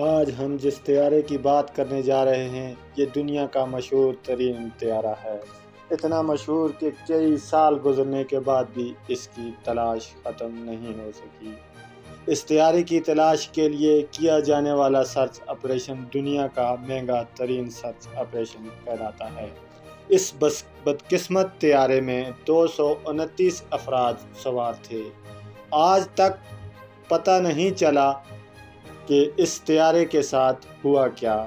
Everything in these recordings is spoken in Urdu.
آج ہم جس طیارے کی بات کرنے جا رہے ہیں یہ دنیا کا مشہور ترین طیارہ ہے۔ اتنا مشہور کہ کئی سال گزرنے کے بعد بھی اس کی تلاش ختم نہیں ہو سکی۔ اس طیارے کی تلاش کے لیے کیا جانے والا سرچ آپریشن دنیا کا مہنگا ترین سرچ آپریشن کہلاتا ہے۔ اس بدقسمت طیارے میں 229 افراد سوار تھے۔ آج تک پتہ نہیں چلا کہ اس طیارے کے ساتھ ہوا کیا۔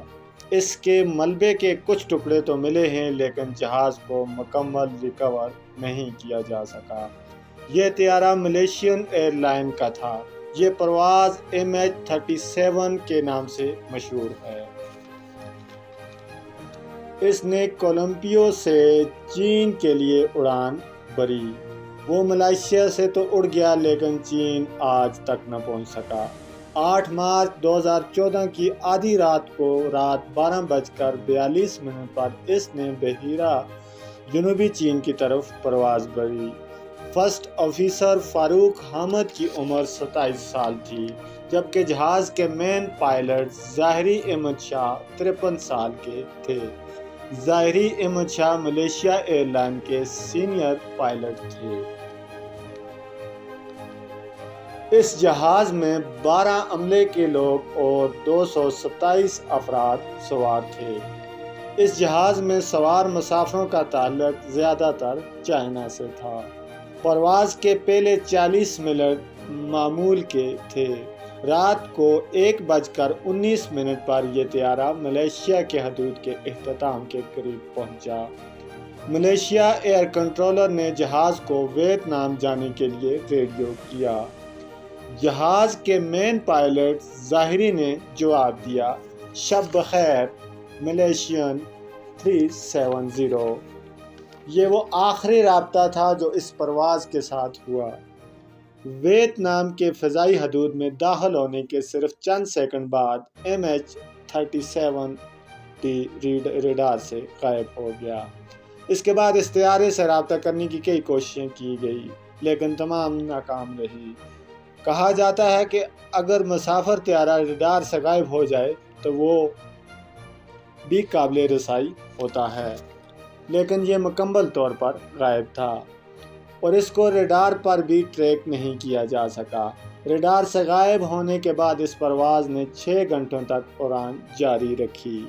اس کے ملبے کے کچھ ٹکڑے تو ملے ہیں لیکن جہاز کو مکمل ریکور نہیں کیا جا سکا۔ یہ طیارہ ملیشین ایئر لائن کا تھا۔ یہ پرواز MH-37 کے نام سے مشہور ہے۔ اس نے کولمبو سے چین کے لیے اڑان بھری۔ وہ ملائیشیا سے تو اڑ گیا لیکن چین آج تک نہ پہنچ سکا۔ 8 مارچ 2014 کی آدھی رات کو رات 12:42 پر اس نے بحیرہ جنوبی چین کی طرف پرواز بھری۔ فرسٹ آفیسر فاروق حامد کی عمر 27 سال تھی جبکہ جہاز کے مین پائلٹ ظاہری احمد شاہ 53 سال کے تھے۔ ظاہری Ahmad Shah Malaysia air line کے سینئر پائلٹ تھے۔ اس جہاز میں 12 عملے کے لوگ اور 227 افراد سوار تھے۔ اس جہاز میں سوار مسافروں کا تعلق زیادہ تر چائنا سے تھا۔ پرواز کے پہلے 40 منٹ معمول کے تھے۔ رات کو 1:19 پر یہ طیارہ ملیشیا کے حدود کے اختتام کے قریب پہنچا۔ ملیشیا ایئر کنٹرولر نے جہاز کو ویتنام جانے کے لیے ریڈیو کیا۔ جہاز کے مین پائلٹ ظاہری نے جواب دیا، "شب بخیر ملیشین 370"۔ یہ وہ آخری رابطہ تھا جو اس پرواز کے ساتھ ہوا۔ ویتنام کے فضائی حدود میں داخل ہونے کے صرف چند سیکنڈ بعد MH-37 ریڈار سے غائب ہو گیا۔ اس کے بعد اس طیارے سے رابطہ کرنے کی کئی کوششیں کی گئی لیکن تمام ناکام رہی۔ کہا جاتا ہے کہ اگر مسافر طیارہ ریڈار سے غائب ہو جائے تو وہ بھی قابل رسائی ہوتا ہے، لیکن یہ مکمل طور پر غائب تھا اور اس کو ریڈار پر بھی ٹریک نہیں کیا جا سکا۔ ریڈار سے غائب ہونے کے بعد اس پرواز نے 6 گھنٹوں تک اڑان جاری رکھی۔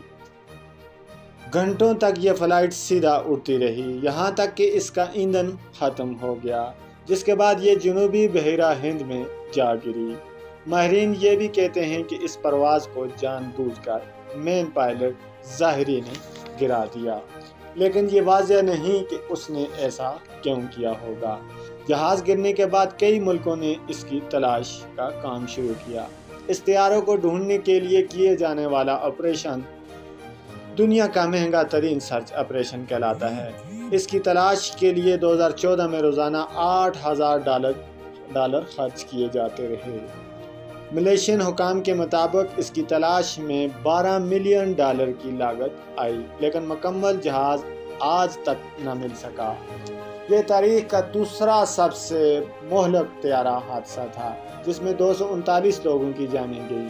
گھنٹوں تک یہ فلائٹ سیدھا اڑتی رہی یہاں تک کہ اس کا ایندھن ختم ہو گیا، جس کے بعد یہ جنوبی بحیرہ ہند میں جا گری۔ ماہرین یہ بھی کہتے ہیں کہ اس پرواز کو جان بوجھ کر مین پائلٹ ظاہری نے گرا دیا، لیکن یہ واضح نہیں کہ اس نے ایسا کیوں کیا ہوگا۔ جہاز گرنے کے بعد کئی ملکوں نے اس کی تلاش کا کام شروع کیا۔ اس طیاروں کو ڈھونڈنے کے لیے کیے جانے والا آپریشن دنیا کا مہنگا ترین سرچ آپریشن کہلاتا ہے۔ اس کی تلاش کے لیے 2014 میں روزانہ $8,000 خرچ کیے جاتے رہے۔ ملیشین حکام کے مطابق اس کی تلاش میں $12 ملین کی لاگت آئی لیکن مکمل جہاز آج تک نہ مل سکا۔ یہ تاریخ کا دوسرا سب سے مہلک طیارہ حادثہ تھا جس میں 239 لوگوں کی جانیں گئی۔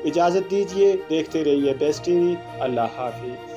اجازت دیجیے، دیکھتے رہیے بیسٹ ٹی وی۔ اللہ حافظ۔